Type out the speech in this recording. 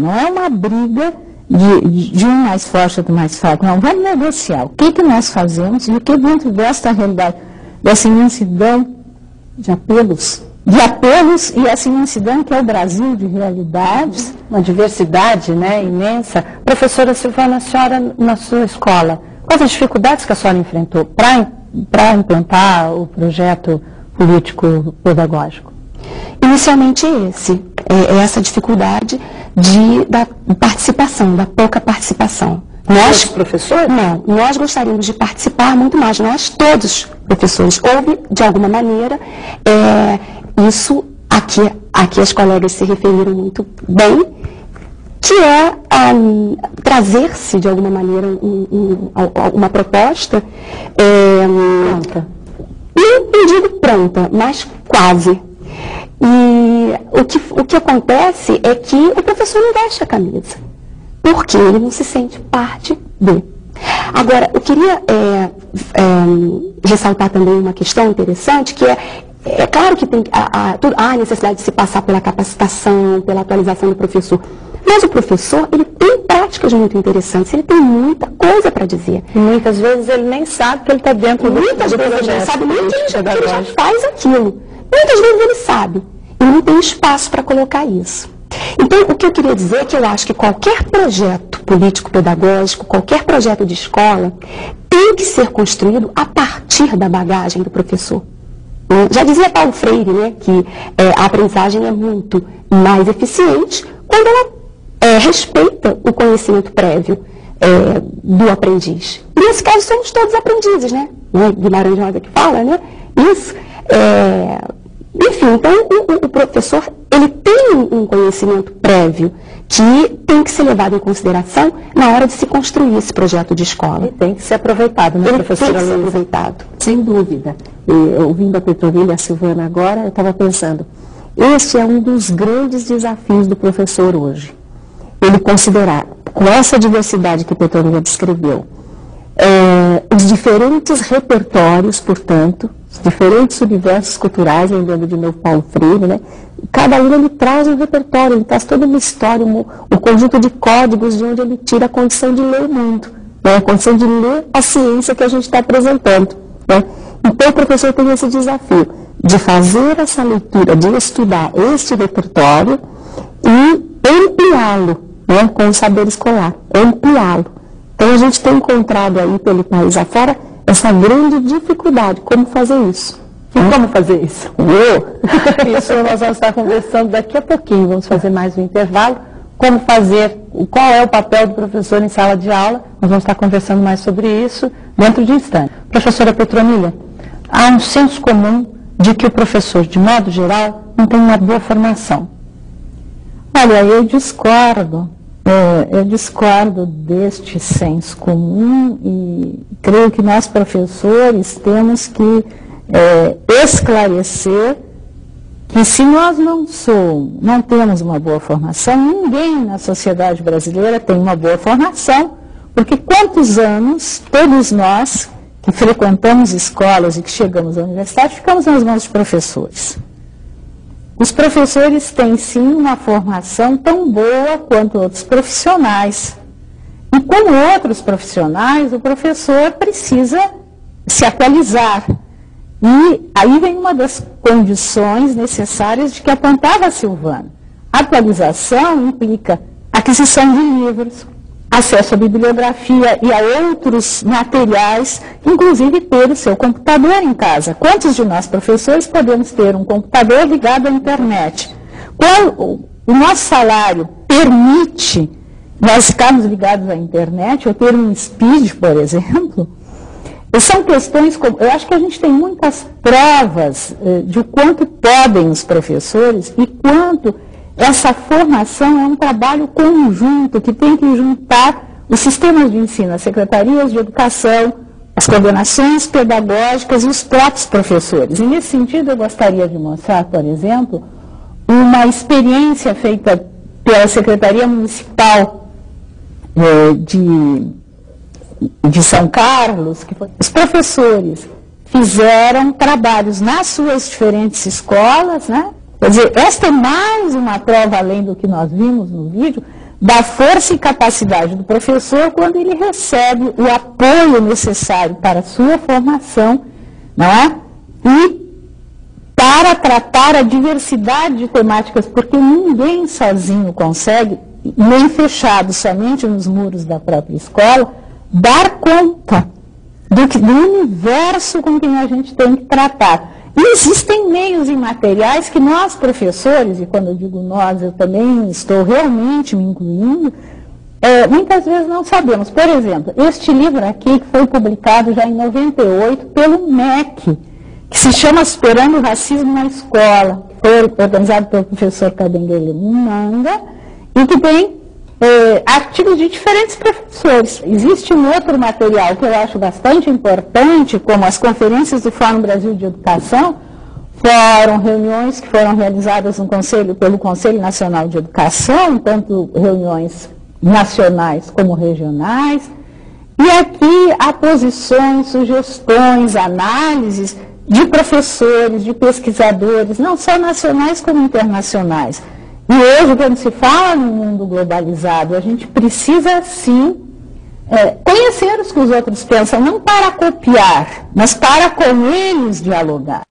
não é uma briga de um mais forte ou do mais fraco, não, vamos negociar o que nós fazemos e o que dentro desta realidade, dessa imensidão de apelos e essa imensidão que é o Brasil de realidades. Uma diversidade, né, imensa. Professora Silvana, a senhora, na sua escola, quais as dificuldades que a senhora enfrentou para implantar o projeto político-pedagógico? Inicialmente essa dificuldade da participação, da pouca participação. Nós, professores? Não, nós gostaríamos de participar muito mais, nós todos, professores. Houve, de alguma maneira, isso aqui as colegas se referiram muito bem, que é trazer-se, de alguma maneira, uma proposta, não digo pronta, mas quase. E o que acontece é que o professor não veste a camisa, porque ele não se sente parte de. Agora, eu queria ressaltar também uma questão interessante, que é claro que há necessidade de se passar pela capacitação, pela atualização do professor, mas o professor, ele tem práticas muito interessantes, ele tem muita coisa para dizer. E muitas vezes ele nem sabe que ele está dentro do projeto. Muitas vezes ele não sabe nem que ele já faz aquilo. Muitas vezes ele sabe, e não tem espaço para colocar isso. Então, o que eu queria dizer é que eu acho que qualquer projeto político-pedagógico, qualquer projeto de escola, tem que ser construído a partir da bagagem do professor. Já dizia Paulo Freire, né, que a aprendizagem é muito mais eficiente quando ela respeita o conhecimento prévio do aprendiz. E nesse caso somos todos aprendizes, né? Guimarães Rosa que fala, né? Isso. Enfim, então o professor, ele tem um conhecimento prévio que tem que ser levado em consideração na hora de se construir esse projeto de escola. E tem que ser aproveitado, né, professora? Tem que ser aproveitado. Sem dúvida. Ouvindo a Petronila e a Silvana agora, eu estava pensando, esse é um dos grandes desafios do professor hoje. Ele considerar, com essa diversidade que a Petronila descreveu, os diferentes repertórios, portanto, os diferentes universos culturais, lembrando de novo Paulo Freire, né? Cada um ele traz um repertório, ele traz toda uma história, um conjunto de códigos de onde ele tira a condição de ler o mundo, né? A condição de ler a ciência que a gente está apresentando, né? Então o professor tem esse desafio de fazer essa leitura, de estudar este repertório e ampliá-lo, né? Com o saber escolar, ampliá-lo. Então a gente tem encontrado aí pelo país afora essa grande dificuldade, como fazer isso. E como fazer isso? Isso nós vamos estar conversando daqui a pouquinho, vamos fazer mais um intervalo. Como fazer, qual é o papel do professor em sala de aula, nós vamos estar conversando mais sobre isso dentro de instantes. Professora Petronila, há um senso comum de que o professor, de modo geral, não tem uma boa formação. Olha, eu discordo deste senso comum e creio que nós, professores, temos que esclarecer que se nós não temos uma boa formação, ninguém na sociedade brasileira tem uma boa formação, porque quantos anos todos nós que frequentamos escolas e que chegamos à universidade ficamos nas mãos de professores. Os professores têm, sim, uma formação tão boa quanto outros profissionais. E como outros profissionais, o professor precisa se atualizar. E aí vem uma das condições necessárias de que apontava a Silvana. Atualização implica aquisição de livros, acesso à bibliografia e a outros materiais, inclusive ter o seu computador em casa. Quantos de nós, professores, podemos ter um computador ligado à internet? Quando o nosso salário permite nós ficarmos ligados à internet, ou ter um speed, por exemplo, são questões como... Eu acho que a gente tem muitas provas de o quanto podem os professores e quanto essa formação é um trabalho conjunto que tem que juntar os sistemas de ensino, as secretarias de educação, as coordenações pedagógicas e os próprios professores. E nesse sentido eu gostaria de mostrar, por exemplo, uma experiência feita pela Secretaria Municipal de São Carlos, que foi... Os professores fizeram trabalhos nas suas diferentes escolas, né? Quer dizer, esta é mais uma prova, além do que nós vimos no vídeo, da força e capacidade do professor quando ele recebe o apoio necessário para a sua formação, não é? E para tratar a diversidade de temáticas, porque ninguém sozinho consegue, nem fechado somente nos muros da própria escola, dar conta do universo com quem a gente tem que tratar. E existem meios e materiais que nós, professores, e quando eu digo nós, eu também estou realmente me incluindo, muitas vezes não sabemos. Por exemplo, este livro aqui, que foi publicado já em 98 pelo MEC, que se chama Superando o Racismo na Escola, que foi organizado pelo professor Kabengele Manga, e que tem artigos de diferentes professores. Existe um outro material que eu acho bastante importante, como as conferências do Fórum Brasil de Educação, foram reuniões que foram realizadas pelo Conselho Nacional de Educação, tanto reuniões nacionais como regionais, e aqui há posições, sugestões, análises de professores, de pesquisadores, não só nacionais como internacionais. E hoje, quando se fala no mundo globalizado, a gente precisa, sim, conhecer os que os outros pensam, não para copiar, mas para com eles dialogar.